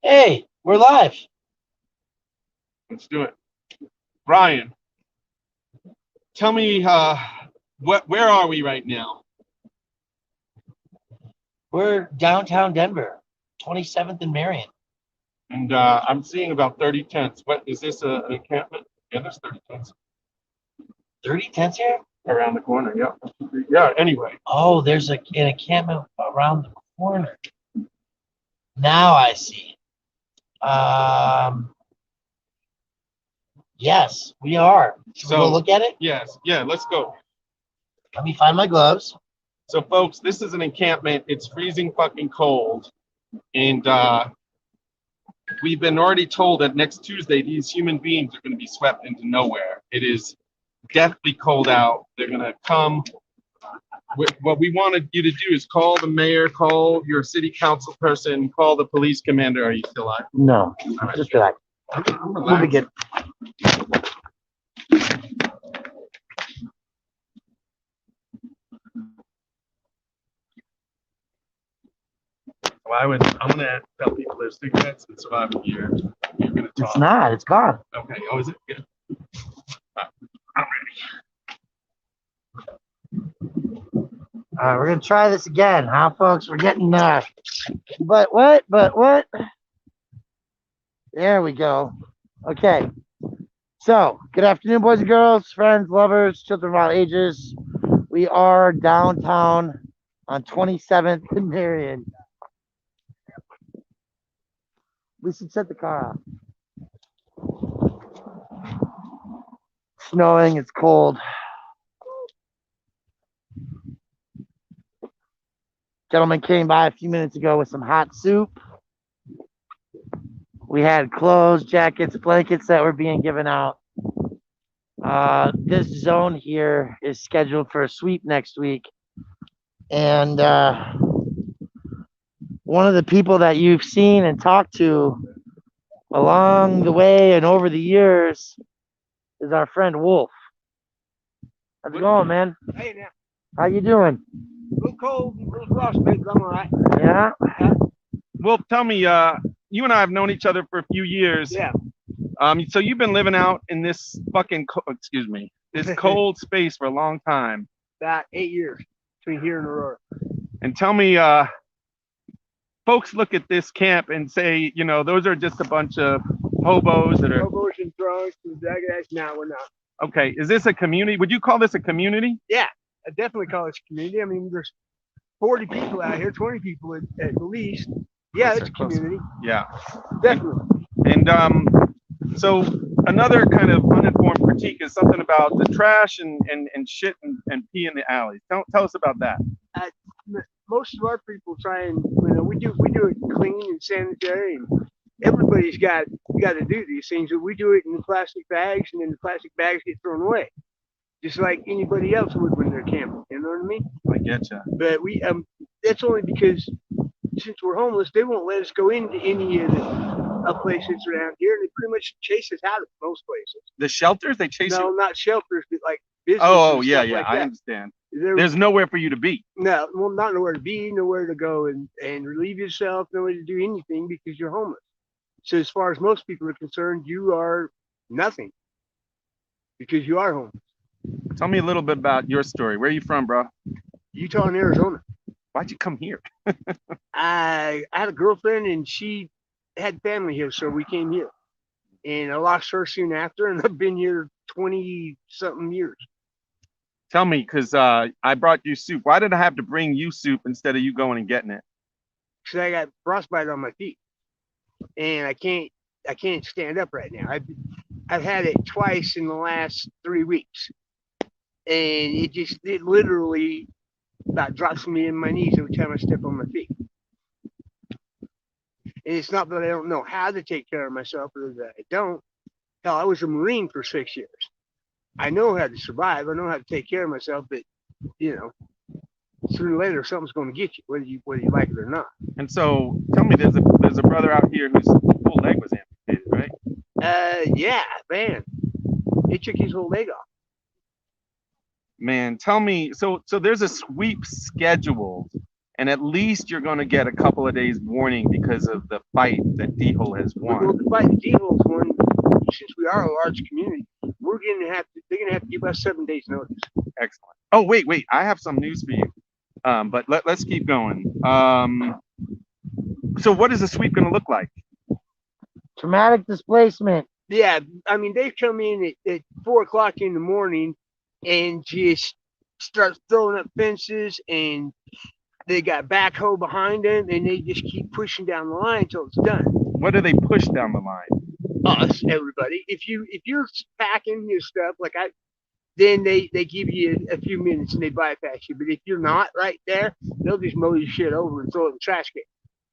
Hey, we're live. Let's do it. Brian, tell me where are we right now? We're downtown Denver, 27th and Marion. And I'm seeing about 30 tents. What is this, an encampment? Yeah, there's 30 tents 30 tents here? around the corner. Yeah. Yeah, anyway. Oh, there's an encampment around the corner. Now I see. Yes, we are. Should we go look at it? Yes, yeah, let's go. Let me find my gloves. So, folks, this is an encampment. It's freezing fucking cold. And we've been already told that next Tuesday, these human beings are going to be swept into nowhere. It is deathly cold out. They're going to come. What we wanted you to do is call the mayor, call your city council person, call the police commander. Are you still alive? No, just relax. We'll be good. I'm gonna tell people there's cigarettes and survival gear. You're gonna talk. It's not. It's gone. Okay. Oh, is it? Good. I'm ready. We're gonna try this again, huh, folks? We're getting But what? There we go. Okay. So, good afternoon, boys and girls, friends, lovers, children of all ages. We are downtown on 27th and Marion. We should set the car off. Snowing, it's cold. Gentleman came by a few minutes ago with some hot soup. We had clothes, jackets, blankets that were being given out. This zone here is scheduled for a sweep next week. And one of the people that you've seen and talked to along the way and over the years is our friend Wolf. How's it going, man? Hey, now. How you doing? A little cold, a little frostbite, but I'm all right. Yeah? Well, tell me, you and I have known each other for a few years. Yeah. So you've been living out in this fucking, this cold space for a long time. About 8 years between here and Aurora. And tell me, folks look at this camp and say, those are just a bunch of hobos that are. Hobos and drunks and guys. No, we're not. Okay. Is this a community? Would you call this a community? Yeah, I definitely call it a community. I mean, there's 40 people out here, 20 people at the least. Yeah, it's a community. Yeah. Definitely. And so another kind of uninformed critique is something about the trash and shit and pee in the alleys. Tell us about that. Most of our people try and we do it clean and sanitary, and everybody's got to do these things. But we do it in plastic bags, and then the plastic bags get thrown away, just like anybody else would when they're camping. You know what I mean? I getcha. But we that's only because since we're homeless, they won't let us go into any of the places around here. And they pretty much chase us out of most places. The shelters, they chase you? No, not shelters, but like businesses. Oh, yeah, like I that. understand. There's nowhere for you to be. No, well, not nowhere to be, nowhere to go and relieve yourself, nowhere to do anything because you're homeless. So as far as most people are concerned, you are nothing because you are homeless. Tell me a little bit about your story. Where are you from, bro? Utah and Arizona. Why'd you come here? I had a girlfriend and she had family here, so we came here. And I lost her soon after, and I've been here 20-something years. Tell me, because I brought you soup. Why did I have to bring you soup instead of you going and getting it? Because I got frostbite on my feet, and I can't stand up right now. I've had it twice in the last 3 weeks, and it literally about drops me in my knees every time I step on my feet. And it's not that I don't know how to take care of myself or that I don't. Hell, I was a Marine for 6 years. I know how to survive. I know how to take care of myself, but sooner or later something's going to get you, whether you like it or not. And so, tell me, there's a brother out here whose whole leg was amputated, right? Yeah, man, he took his whole leg off. Man, tell me, so there's a sweep scheduled, and at least you're going to get a couple of days warning because of the fight that D-Hole has Well, won. the fight D-Hole's one, since we are a large community, they're gonna have to give us 7 days notice. Excellent. Oh, wait, I have some news for you. But let's keep going. So what is the sweep going to look like? Traumatic displacement. Yeah, I mean, they come in at 4 o'clock in the morning and just start throwing up fences, and they got backhoe behind them, and they just keep pushing down the line until it's done. What do they push down the line? Us, everybody. If you're packing your stuff then they give you a few minutes and they bypass you. But if you're not right there, they'll just mow your shit over and throw it in the trash can.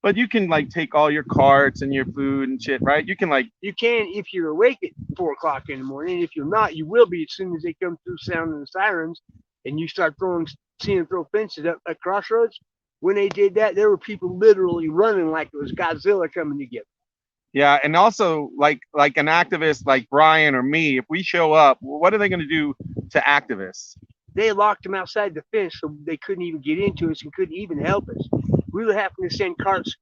But you can like take all your carts and your food and shit, right? You can if you're awake at 4 o'clock in the morning. If you're not, you will be as soon as they come through sounding the sirens and you start seeing them throw fences up at Crossroads. When they did that, there were people literally running like it was Godzilla coming to get them. Yeah, and also like an activist like Brian or me, if we show up, what are they going to do to activists? They locked them outside the fence, so they couldn't even get into us and couldn't even help us. We were having to send carts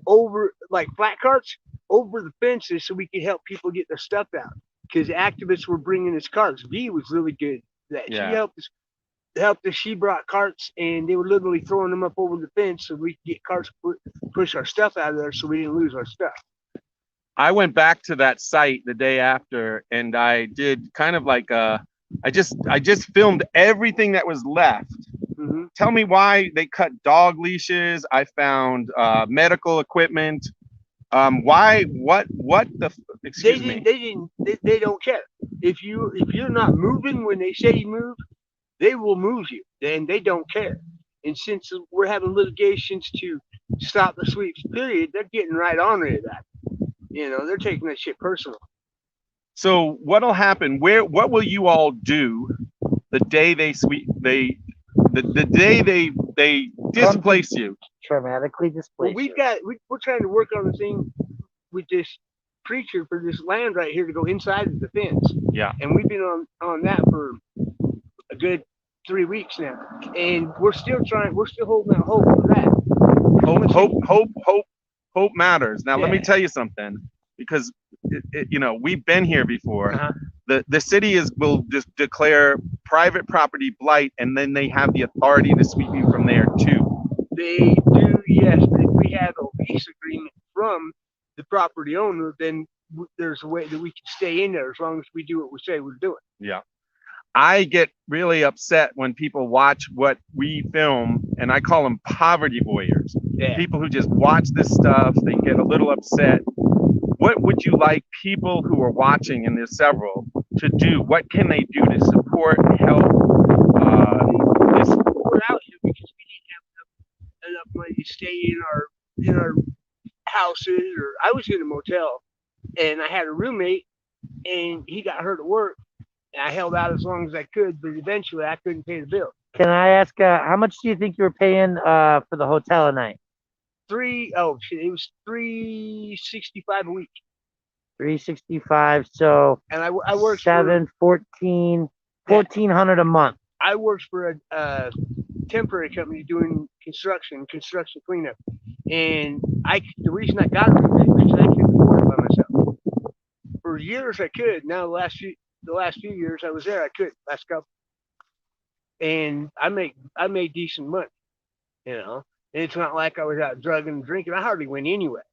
over, like flat carts, over the fences so we could help people get their stuff out. Because activists were bringing us carts. V was really good at that. Yeah. She helped us. She brought carts, and they were literally throwing them up over the fence so we could get carts push our stuff out of there so we didn't lose our stuff. I went back to that site the day after, and I did kind of like I just filmed everything that was left. Mm-hmm. Tell me why they cut dog leashes. I found medical equipment. Why? What the? Excuse me. They don't care. If you're not moving when they say you move, they will move you. Then they don't care. And since we're having litigations to stop the sweeps, period, they're getting right on to that. You know, they're taking that shit personal. So what'll happen? What will you all do the day they the day they displace you? Traumatically displaced. Well, we're trying to work on the thing with this preacher for this land right here to go inside of the fence. Yeah. And we've been on that for a good 3 weeks now, and we're still holding out hope for that. Hope matters. Now, Yeah. Let me tell you something, because we've been here before. Uh-huh. The city will just declare private property blight, and then they have the authority to sweep you from there too. They do, yes. But if we have a lease agreement from the property owner, then there's a way that we can stay in there as long as we do what we say we're doing. Yeah. I get really upset when people watch what we film, and I call them poverty voyeurs. Yeah. People who just watch this stuff, they get a little upset. What would you like people who are watching, and there's several, to do? What can they do to support and help this? We're out here because we didn't have enough money to stay in our houses, or I was in a motel, and I had a roommate, and he got hurt at work. And I held out as long as I could, but eventually I couldn't pay the bill. Can I ask, how much do you think you were paying for the hotel a night? It was $365 a week. $365. So And I worked 1,400 a month. I worked for a temporary company doing construction cleanup, and the reason I got it was because I couldn't afford it by myself. For years I could. Now the last few years I was there, I couldn't. Last couple, and I made decent money, And it's not like I was out drugging and drinking. I hardly went anywhere.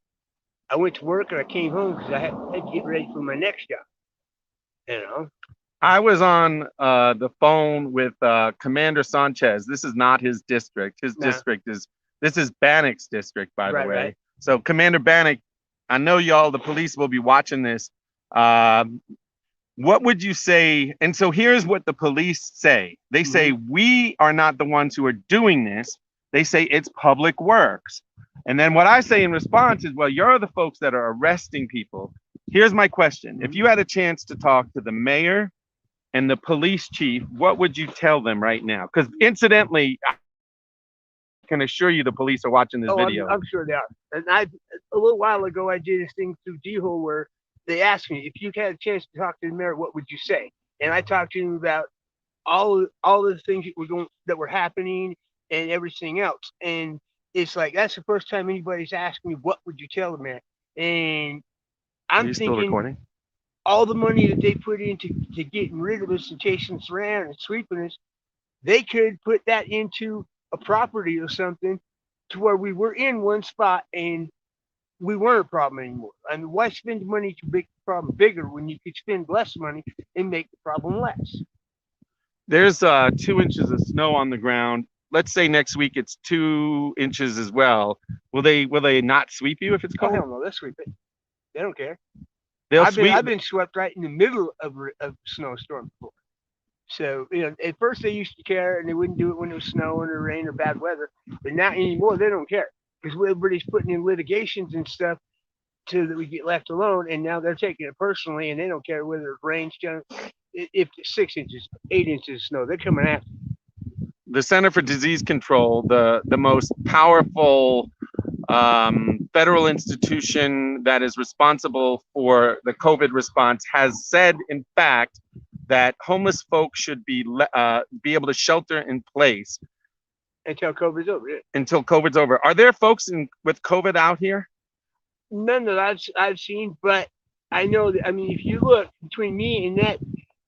I went to work and I came home because I had to get ready for my next job. I was on the phone with Commander Sanchez. This is not his district. His district this is Bannock's district, by the way. Right. So Commander Bannock, I know y'all, the police will be watching this. What would you say? And so here's what the police say. They say, we are not the ones who are doing this. They say it's public works. And then what I say in response is, well, you're the folks that are arresting people. Here's my question. If you had a chance to talk to the mayor and the police chief, what would you tell them right now? Because incidentally, I can assure you the police are watching this video. I'm sure they are. And a little while ago, I did this thing through D-Hole where they asked me, if you had a chance to talk to the mayor, what would you say? And I talked to him about all of the things that were happening and everything else. And it's like that's the first time anybody's asked me what would you tell the man, and Are I'm you still thinking recording? all the money that they put into to getting rid of us and chasing us around and sweeping us, they could put that into a property or something to where we were in one spot and we weren't a problem anymore. I mean, why spend money to make the problem bigger when you could spend less money and make the problem less? There's 2 inches of snow on the ground. Let's say next week it's 2 inches as well. Will they not sweep you if it's Oh cold? hell no, they'll sweep it. They don't care. They'll I've sweep. been swept right in the middle of a snowstorm before. So at first they used to care and they wouldn't do it when it was snowing or rain or bad weather, but not anymore. They don't care because everybody's putting in litigations and stuff so that we get left alone. And now they're taking it personally and they don't care whether it rains, if it's 6 inches, 8 inches of snow, they're coming after. The Center for Disease Control, the most powerful federal institution that is responsible for the COVID response, has said, in fact, that homeless folks should be able to shelter in place until COVID's over. Yeah. Until COVID's over. Are there folks with COVID out here? None that I've seen, but I know that. I mean, if you look between me and that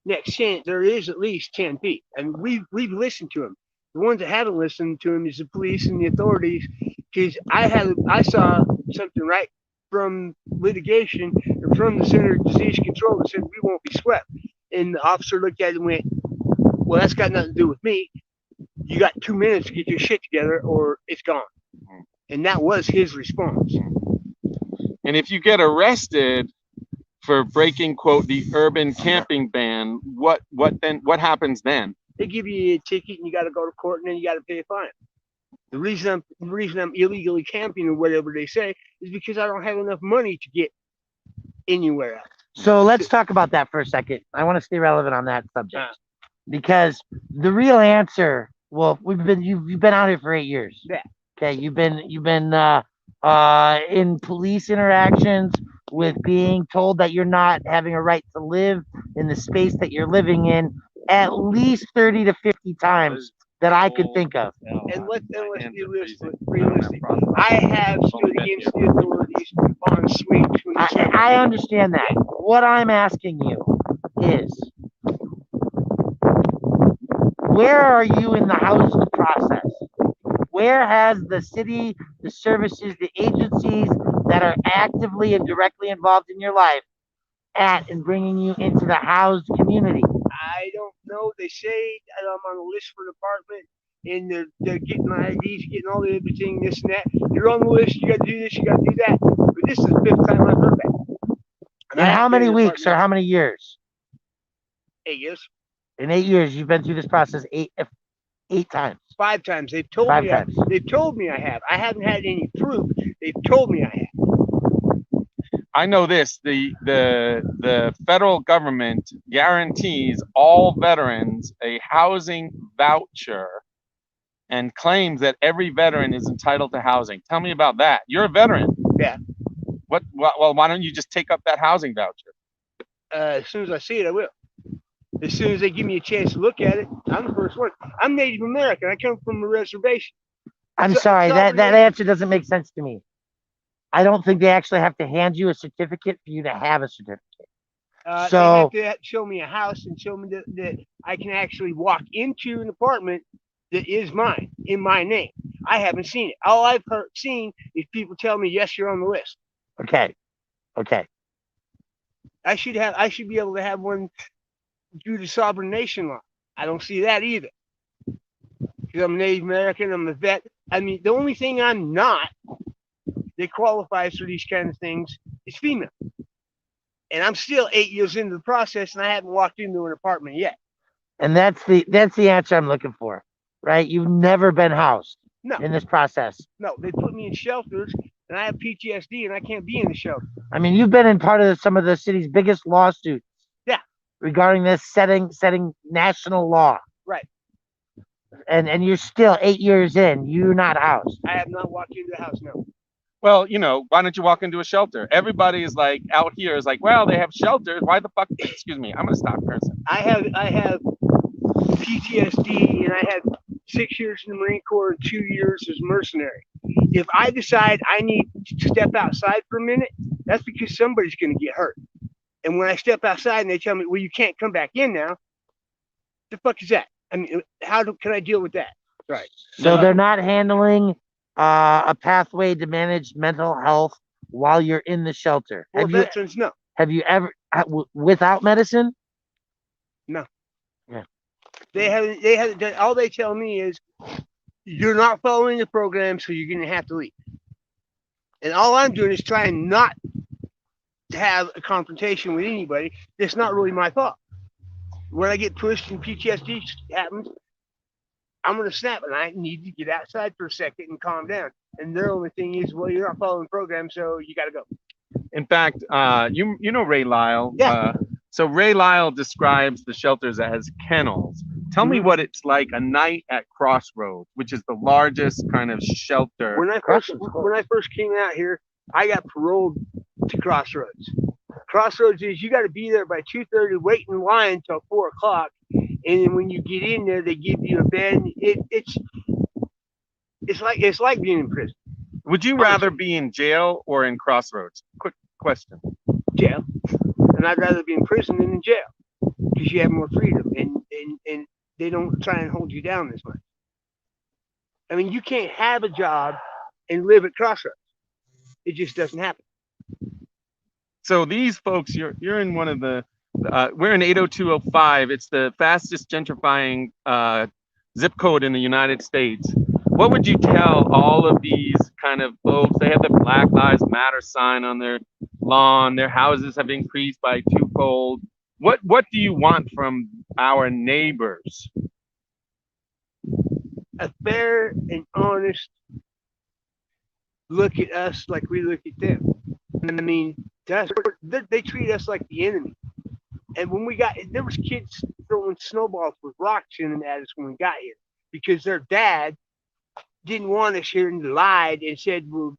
next tent, there is at least 10 feet. I mean, we've listened to them. The ones that haven't listened to him is the police and the authorities. Because I saw something right from litigation or from the Center of Disease Control that said we won't be swept. And the officer looked at it and went, "Well, that's got nothing to do with me. You got 2 minutes to get your shit together, or it's gone." And that was his response. And if you get arrested for breaking, quote, the urban camping ban, what happens then? They give you a ticket and you got to go to court and then you got to pay a fine. The reason I'm illegally camping or whatever they say is because I don't have enough money to get anywhere else. So let's talk about that for a second. I want to stay relevant on that subject because the real answer. Well, you've been out here for 8 years. Yeah. Okay. You've been in police interactions with being told that you're not having a right to live in the space that you're living in at least 30 to 50 times that I could think of. And let's be realistic. I have stood against the authorities on sweeps. I understand that. What I'm asking you is, where are you in the housing process? Where has the city, the services, the agencies that are actively and directly involved in your life at and bringing you into the housed community? I don't know. They say I'm on the list for an apartment, and they're getting my IDs, getting all the everything, this and that. You're on the list. You got to do this. You got to do that. But this is the 5th time I've heard that. In how many weeks or how many years? 8 years. In 8 years, you've been through this process eight times. 5 times. They've told me. They've told me I have. I haven't had any proof. They've told me I have. I know this, the federal government guarantees all veterans a housing voucher and claims that every veteran is entitled to housing. Tell me about that. You're a veteran. Yeah. Well, why don't you just take up that housing voucher? As soon as I see it, I will. As soon as they give me a chance to look at it, I'm the first one. I'm Native American. I come from a reservation. I'm sorry, that answer doesn't make sense to me. I don't think they actually have to hand you a certificate for you to have a certificate. So they have to show me a house and show me that I can actually walk into an apartment that is mine, in my name. I haven't seen it. All I've seen is people tell me, yes, you're on the list. Okay. I should be able to have one due to sovereign nation law. I don't see that either. Because I'm a Native American, I'm a vet. I mean, the only thing I'm not that qualifies for these kind of things is female. And I'm still 8 years into the process and I haven't walked into an apartment yet. And that's the answer I'm looking for, right? You've never been housed in this process. No, they put me in shelters and I have PTSD and I can't be in the shelter. I mean, you've been in part of some of the city's biggest lawsuits. Yeah. Regarding this setting national law. Right. And you're still 8 years in, you're not housed. I have not walked into the house, no. Well, why don't you walk into a shelter? Everybody is like out here is like, well, they have shelters. Why the fuck? Excuse me. I'm gonna stop cursing. I have PTSD, and I had 6 years in the Marine Corps and 2 years as mercenary. if I decide I need to step outside for a minute, that's because somebody's going to get hurt. And when I step outside and they tell me, well, you can't come back in now, the fuck is that? I mean, can I deal with that? Right. So they're not handling a pathway to manage mental health while you're in the shelter. For veterans, no. Have you ever without medicine? No. Yeah. They haven't done. All they tell me is you're not following the program, so you're going to have to leave. And all I'm doing is trying not to have a confrontation with anybody. It's not really my fault. When I get pushed and PTSD happens, I'm going to snap, and I need to get outside for a second and calm down. And their only thing is, well, you're not following the program, so you got to go. In fact, you know Ray Lyle. Yeah. So Ray Lyle describes the shelters as kennels. Tell me what it's like a night at Crossroads, which is the largest kind of shelter. When I first came out here, I got paroled to Crossroads. Crossroads is you got to be there by 2:30, wait in line until 4 o'clock, and then when you get in there, they give you a bed. It's like being in prison. Would you rather be in jail or in Crossroads? Quick question. Jail, and I'd rather be in prison than in jail because you have more freedom and they don't try and hold you down as much. I mean, you can't have a job and live at Crossroads. It just doesn't happen. So these folks, you're in one of the, we're in 80205. It's the fastest gentrifying zip code in the United States. What would you tell all of these kind of folks? They have the Black Lives Matter sign on their lawn. Their houses have increased by twofold. What do you want from our neighbors? A fair and honest look at us like we look at them. I mean, they treat us like the enemy. And when there was kids throwing snowballs with rocks in them at us when we got here because their dad didn't want us here and lied and said, well,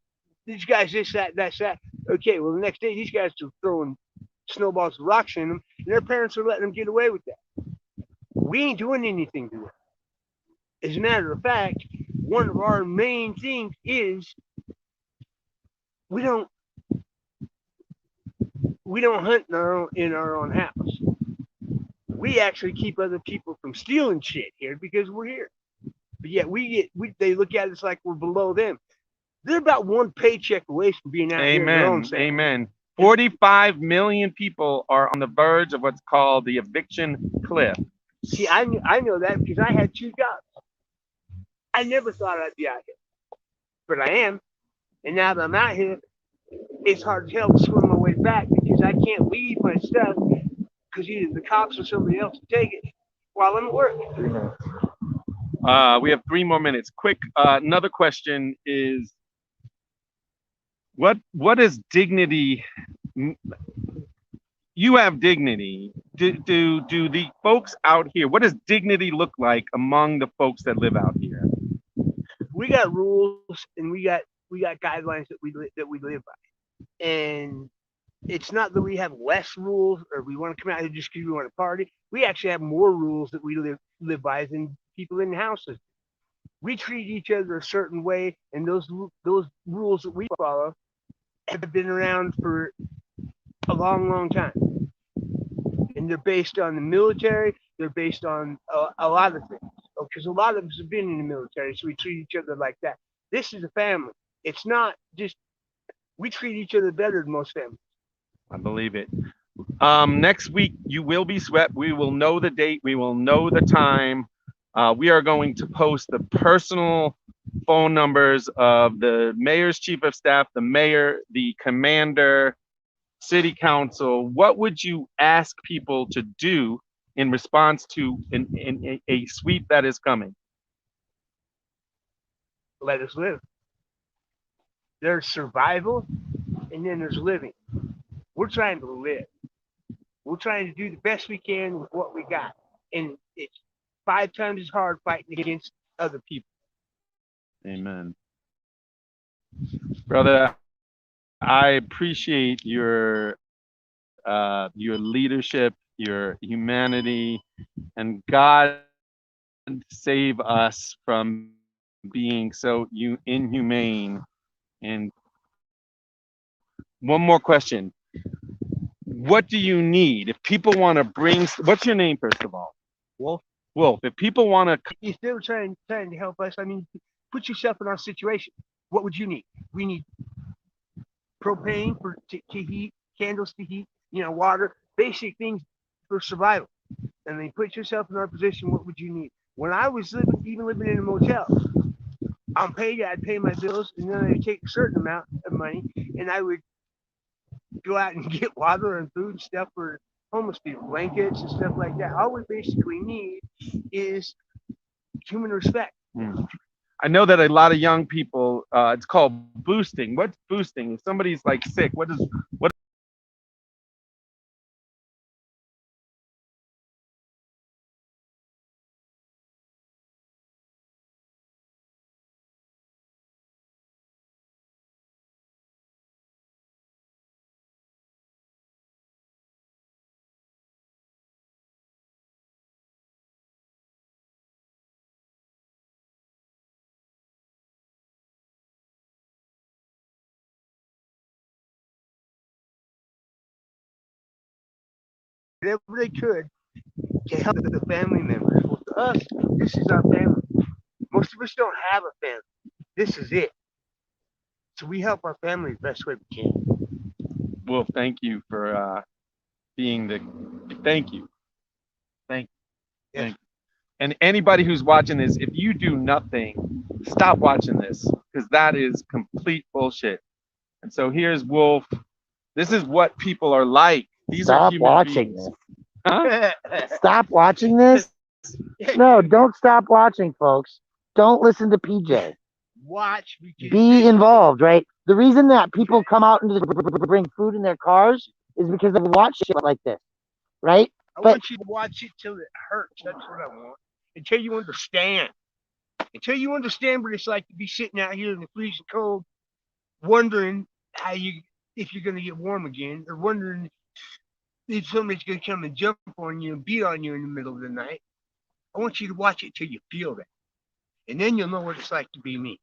these guys, this, that, that's that. Okay, well, the next day, these guys are throwing snowballs with rocks in them, and their parents are letting them get away with that. We ain't doing anything to them. As a matter of fact, one of our main things is we don't hunt in our own house. We actually keep other people from stealing shit here because we're here. But yet they look at us like we're below them. They're about one paycheck away from being out here in their own state. Amen. 45 million people are on the verge of what's called the eviction cliff. See, I know that because I had 2 jobs. I never thought I'd be out here, but I am. And now that I'm out here, it's hard to hell to swim my way back because I can't leave my stuff because either the cops or somebody else will take it while I'm at work. We have 3 more minutes. Quick, another question is, what is dignity? You have dignity. Do the folks out here, what does dignity look like among the folks that live out here? We got rules and we got guidelines that we live by. And it's not that we have less rules or we want to come out here just because we want to party. We actually have more rules that we live by than people in houses. We treat each other a certain way, and those rules that we follow have been around for a long time. And they're based on the military. They're based on a lot of things. Because a lot of us have been in the military, so we treat each other like that. This is a family. It's not just, we treat each other better than most families. I believe it. Next week, you will be swept. We will know the date. We will know the time. We are going to post the personal phone numbers of the mayor's chief of staff, the mayor, the commander, city council. What would you ask people to do in response to a sweep that is coming? Let us live. There's survival, and then there's living. We're trying to live. We're trying to do the best we can with what we got. And it's 5 times as hard fighting against other people. Amen. Brother, I appreciate your leadership, your humanity, and God save us from being so inhumane. And one more question. What do you need if people want to bring? What's your name, first of all? Wolf. Wolf. If people want to, If they were trying to help us, I mean, put yourself in our situation. What would you need? We need propane to heat, candles to heat, water, basic things for survival. And then put yourself in our position. What would you need? When I was living in a motel, I'd pay my bills, and then I'd take a certain amount of money, and I would go out and get water and food and stuff for homeless people, blankets and stuff like that. All we basically need is human respect. I know that a lot of young people, it's called boosting. What's boosting? If somebody's like sick, what? Whatever they could to help the family members. Well, to us, this is our family. Most of us don't have a family. This is it. So we help our family the best way we can. Well, thank you for being the. Thank you. Thank you. Yes. Thank you. And anybody who's watching this, if you do nothing, stop watching this because that is complete bullshit. And so here's Wolf. This is what people are like. These are Stop human watching beings. this. Huh? Stop watching this. No, don't stop watching, folks. Don't listen to PJ. Watch. Be involved, right? The reason that people come out into the bring food in their cars is because they watch shit like this, right? I want you to watch it till it hurts. That's what I want. Until you understand. Until you understand what it's like to be sitting out here in the freezing cold, wondering if you're going to get warm again, or wondering if somebody's going to come and jump on you and beat on you in the middle of the night. I want you to watch it till you feel that. And then you'll know what it's like to be me.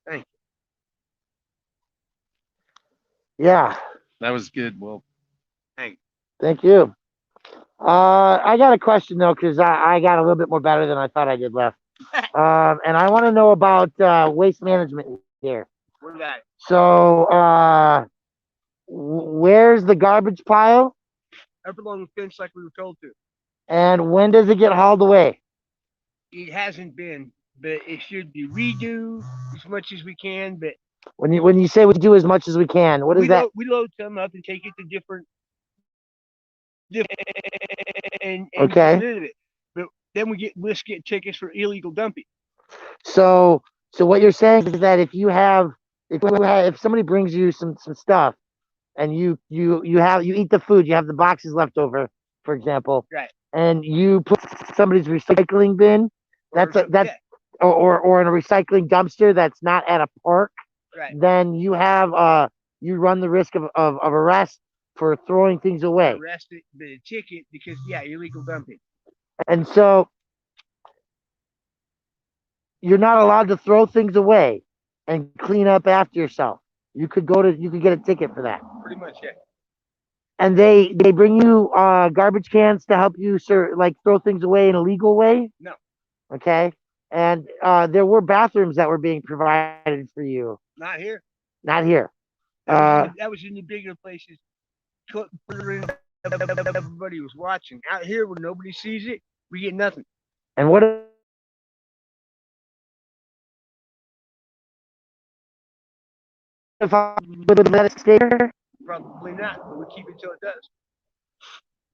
Thank you. Yeah. That was good, Wolf. Thank you. I got a question though, because I got a little bit more better than I thought I did left. And I want to know about waste management here. What got it? So, where's the garbage pile? Up along the fence, like we were told to. And when does it get hauled away? It hasn't been, but it should be. We do as much as we can, but when you say we do as much as we can, what is that? We load some up and take it to different and okay. Get rid of it. But then we risk getting tickets for illegal dumping. So what you're saying is that if somebody brings you some stuff and you eat the food, you have the boxes left over, for example, right? And you put somebody's recycling bin, or in a recycling dumpster that's not at a park, right? Then you have you run the risk of arrest for throwing things away. Arrested, but a ticket because illegal dumping. And so you're not allowed to throw things away and clean up after yourself. You could get a ticket for that. Pretty much, yeah. And they bring you garbage cans to help you throw things away in a legal way? No. Okay. And there were bathrooms that were being provided for you. Not here. Not here. That was in the bigger places. Everybody was watching. Out here where nobody sees it, we get nothing. And what if I would let it stay here? Probably not, but we keep it till it does.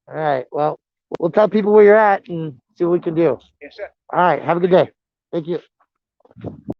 All right. Well, we'll tell people where you're at and see what we can do. Yes, sir. All right. Have a good day. Thank you.